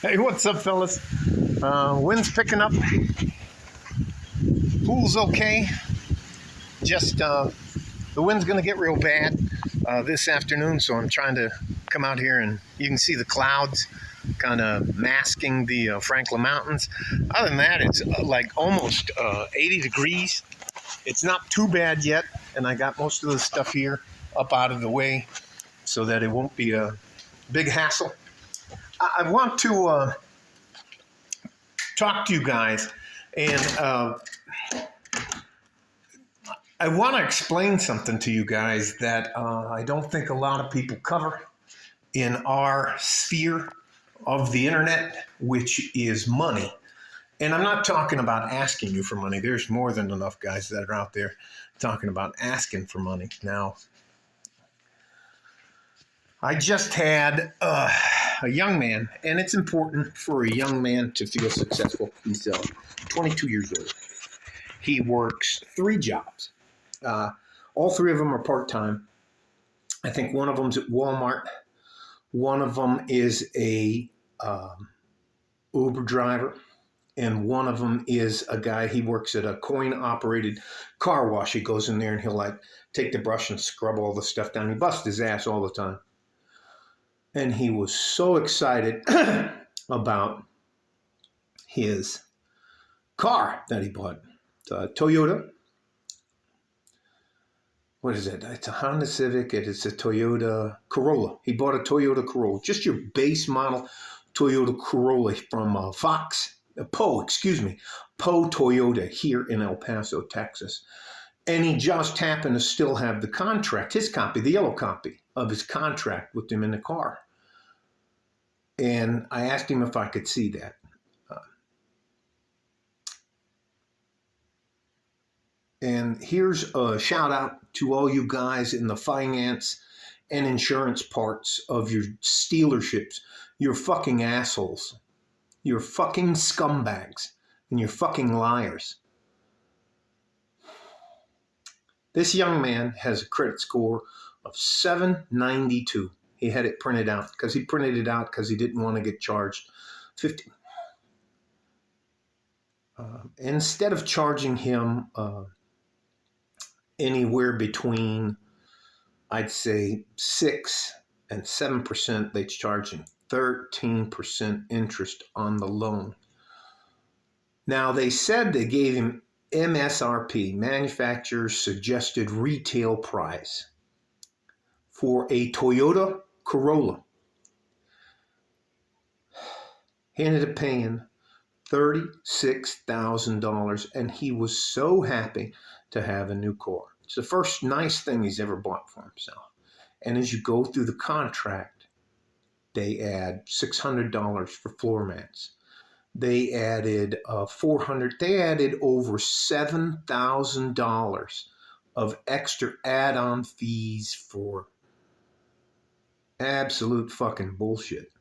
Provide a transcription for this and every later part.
Hey, what's up, fellas? Wind's picking up. Pool's okay. Just the wind's going to get real bad this afternoon, so I'm trying to come out here and you can see the clouds kind of masking the Franklin Mountains. Other than that, it's like almost 80 degrees. It's not too bad yet, and I got most of the stuff here up out of the way so that it won't be a big hassle. I want to talk to you guys, and I want to explain something to you guys that I don't think a lot of people cover in our sphere of the internet, which is money. And I'm not talking about asking you for money. There's more than enough guys that are out there talking about asking for money. Now, I just had a young man, and it's important for a young man to feel successful. He's 22 years old. He works 3 jobs. All 3 of them are part-time. I think one of them's at Walmart. One of them is a Uber driver. And one of them is a guy, he works at a coin-operated car wash. He goes in there and he'll like take the brush and scrub all the stuff down. He busts his ass all the time. And he was so excited about his car that he bought. It's a Toyota. What is it? It's a Honda Civic. It's a Toyota Corolla. He bought a Toyota Corolla, just your base model Toyota Corolla from Poe Toyota here in El Paso, Texas. And he just happened to still have the contract, his copy, the yellow copy of his contract with him in the car. And I asked him if I could see that. And here's a shout out to all you guys in the finance and insurance parts of your stealerships. You're fucking assholes. You're fucking scumbags. And you're fucking liars. This young man has a credit score of 792. He had it printed out because he printed it out because he didn't want to get charged 50. Instead of charging him anywhere between, I'd say 6 and 7%, they charge him 13% interest on the loan. Now, they said they gave him MSRP, manufacturer's suggested retail price, for a Toyota Corolla. He ended up paying $36,000, and he was so happy to have a new car. It's the first nice thing he's ever bought for himself. And as you go through the contract, they add $600 for floor mats. They added $400. They added over $7,000 of extra add-on fees for absolute fucking bullshit.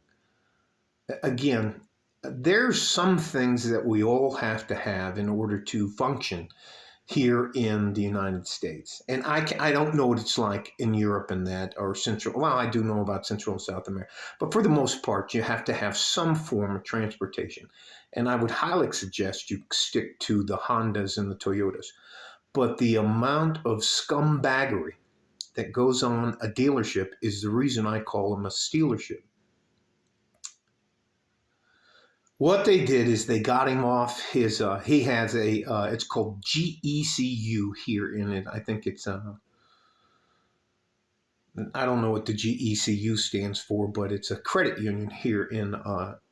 Again, there's some things that we all have to have in order to function here in the United States. And I don't know what it's like in Europe and that, or Central. Well, I do know about Central and South America. But for the most part, you have to have some form of transportation. And I would highly suggest you stick to the Hondas and the Toyotas. But the amount of scumbaggery that goes on a dealership is the reason I call them a stealership. What they did is they got him off his, he has a, it's called GECU here in it. I think it's, I don't know what the GECU stands for, but it's a credit union here in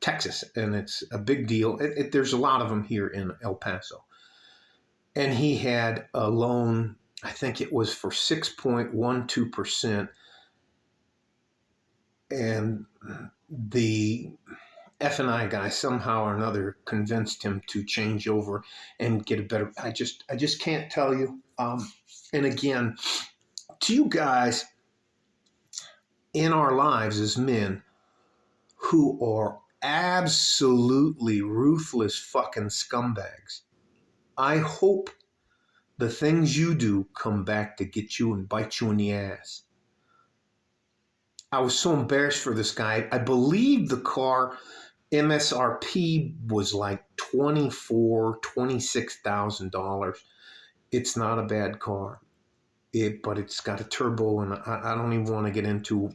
Texas, and it's a big deal. There's a lot of them here in El Paso. And he had a loan, I think it was for 6.12%, and the F&I guy somehow or another convinced him to change over and get a better. I just can't tell you. And again, to you guys in our lives as men who are absolutely ruthless fucking scumbags, I hope the things you do come back to get you and bite you in the ass. I was so embarrassed for this guy. I believe the car MSRP was like $26,000. It's not a bad car. But it's got a turbo, and I don't even want to get into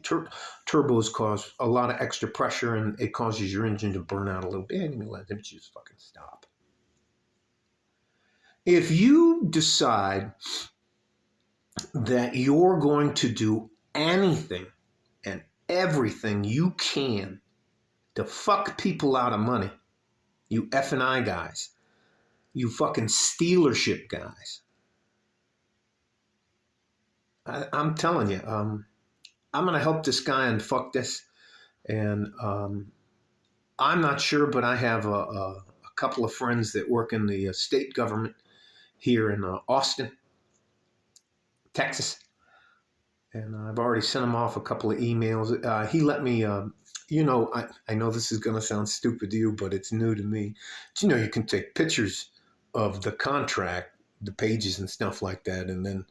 turbos cause a lot of extra pressure, and it causes your engine to burn out a little bit. Anyway, let me just fucking stop. If you decide that you're going to do anything and everything you can to fuck people out of money, you F&I guys, you fucking Stealership guys, I'm telling you, I'm going to help this guy and fuck this. And I'm not sure, but I have a couple of friends that work in the state government here in Austin, Texas. And I've already sent him off a couple of emails. He let me, I know this is going to sound stupid to you, but it's new to me. But, you can take pictures of the contract, the pages and stuff like that, and then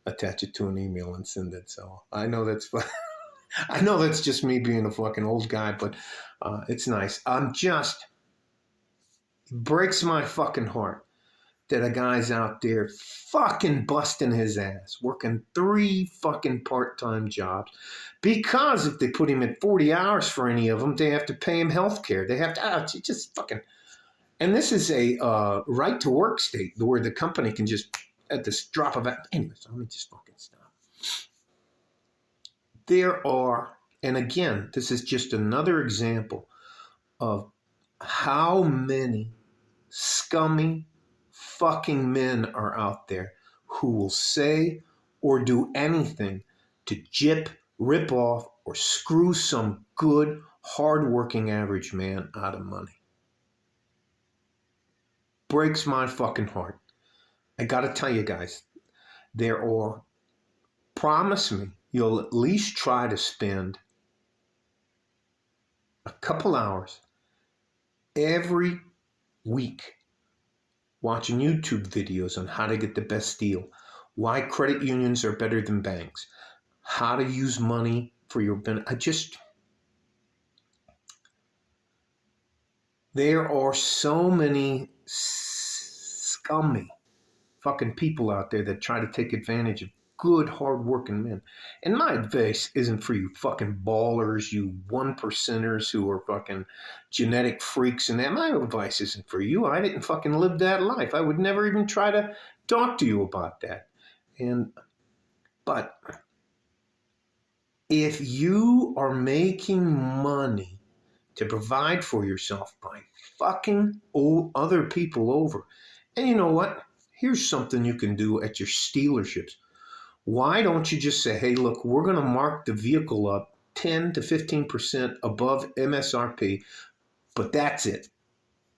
attach it to an email and send it. So I know that's I know that's just me being a fucking old guy, but it's nice. It breaks my fucking heart that a guy's out there fucking busting his ass, working 3 fucking part-time jobs, because if they put him at 40 hours for any of them, they have to pay him health care. They have to, just fucking, and this is a right-to-work state where the company can just, at this drop of a, anyways, let me just fucking stop. There are, and again, this is just another example of how many scummy fucking men are out there who will say or do anything to gyp, rip off, or screw some good, hardworking average man out of money. Breaks my fucking heart. I gotta tell you guys, promise me you'll at least try to spend a couple hours every week watching YouTube videos on how to get the best deal, why credit unions are better than banks, how to use money for your benefit. There are so many scummy fucking people out there that try to take advantage of good, hard-working men. And my advice isn't for you fucking ballers, you 1%ers who are fucking genetic freaks and that. My advice isn't for you. I didn't fucking live that life. I would never even try to talk to you about that. But if you are making money to provide for yourself by fucking other people over, and you know what? Here's something you can do at your Stealerships. Why don't you just say, hey, look, we're going to mark the vehicle up 10 to 15% above MSRP, but that's it.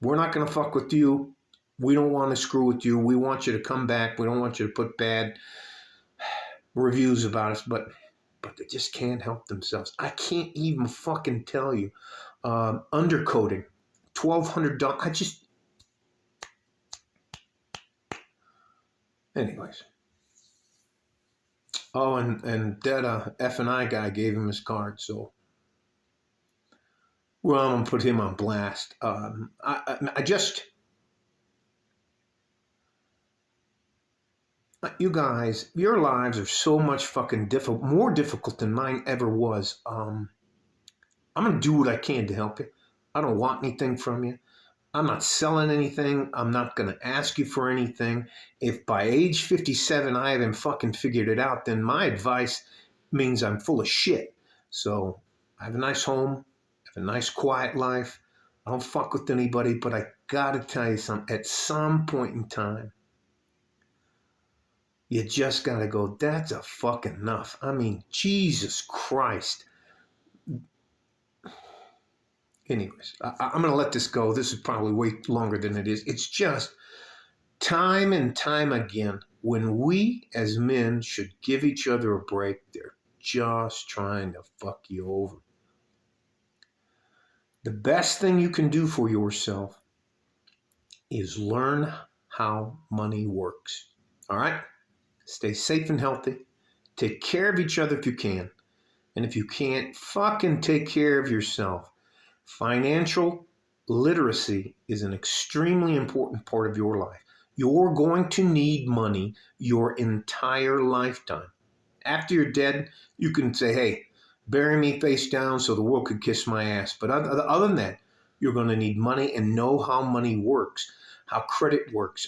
We're not going to fuck with you. We don't want to screw with you. We want you to come back. We don't want you to put bad reviews about us, but they just can't help themselves. I can't even fucking tell you. Undercoating, $1,200. Anyways. Oh, and that F&I guy gave him his card, so well, I'm gonna put him on blast. You guys, your lives are so much fucking more difficult than mine ever was. I'm gonna do what I can to help you. I don't want anything from you. I'm not selling anything. I'm not going to ask you for anything. If by age 57 I haven't fucking figured it out, then my advice means I'm full of shit. So I have a nice home. I have a nice quiet life. I don't fuck with anybody, but I got to tell you something. At some point in time, you just got to go, that's a fucking enough. I mean, Jesus Christ. Anyways, I'm going to let this go. This is probably way longer than it is. It's just time and time again, when we as men should give each other a break, they're just trying to fuck you over. The best thing you can do for yourself is learn how money works. All right? Stay safe and healthy. Take care of each other if you can. And if you can't, fucking take care of yourself. Financial literacy is an extremely important part of your life. You're going to need money your entire lifetime. After you're dead, you can say, hey, bury me face down so the world could kiss my ass. But other than that, you're going to need money and know how money works, how credit works.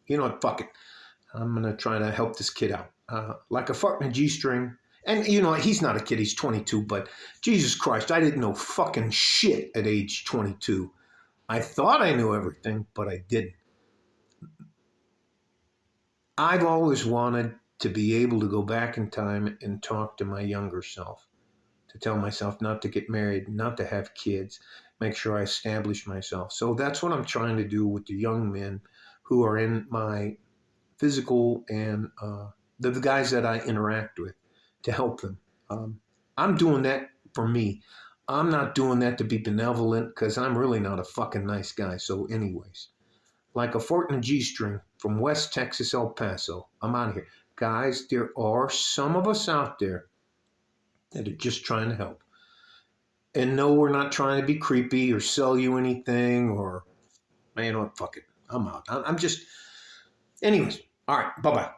You know what, fuck it. I'm going to try to help this kid out. Like a fart in a G-string. And, you know, he's not a kid. He's 22. But Jesus Christ, I didn't know fucking shit at age 22. I thought I knew everything, but I didn't. I've always wanted to be able to go back in time and talk to my younger self, to tell myself not to get married, not to have kids, make sure I establish myself. So that's what I'm trying to do with the young men who are in my physical and the guys that I interact with, to help them. I'm doing that for me. I'm not doing that to be benevolent because I'm really not a fucking nice guy. So anyways, like a fort in a G-string from West Texas, El Paso, I'm out of here. Guys, there are some of us out there that are just trying to help. And no, we're not trying to be creepy or sell you anything or, man, you know what, fuck it. I'm out. I'm just, anyways. All right, bye-bye.